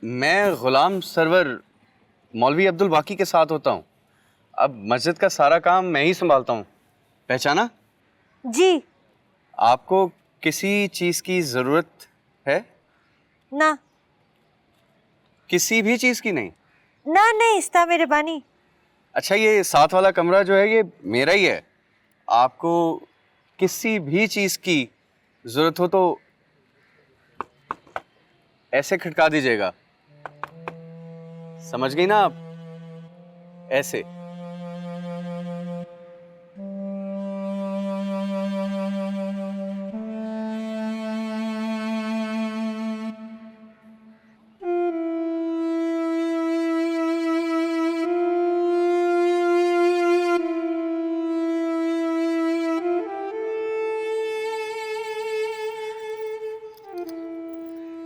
मैं गुलाम सरवर मौलवी अब्दुल बाकी के साथ होता हूँ। अब मस्जिद का सारा काम मैं ही संभालता हूँ। पहचाना? जी। आपको किसी चीज़ की ज़रूरत है? ना किसी भी चीज़ की नहीं? ना नहीं इस्ता मेरे बानी। अच्छा, ये साथ वाला कमरा जो है ये मेरा ही है। आपको किसी भी चीज़ की ज़रूरत हो तो ऐसे खटका दीजिएगा। समझ गई ना आप? ऐसे।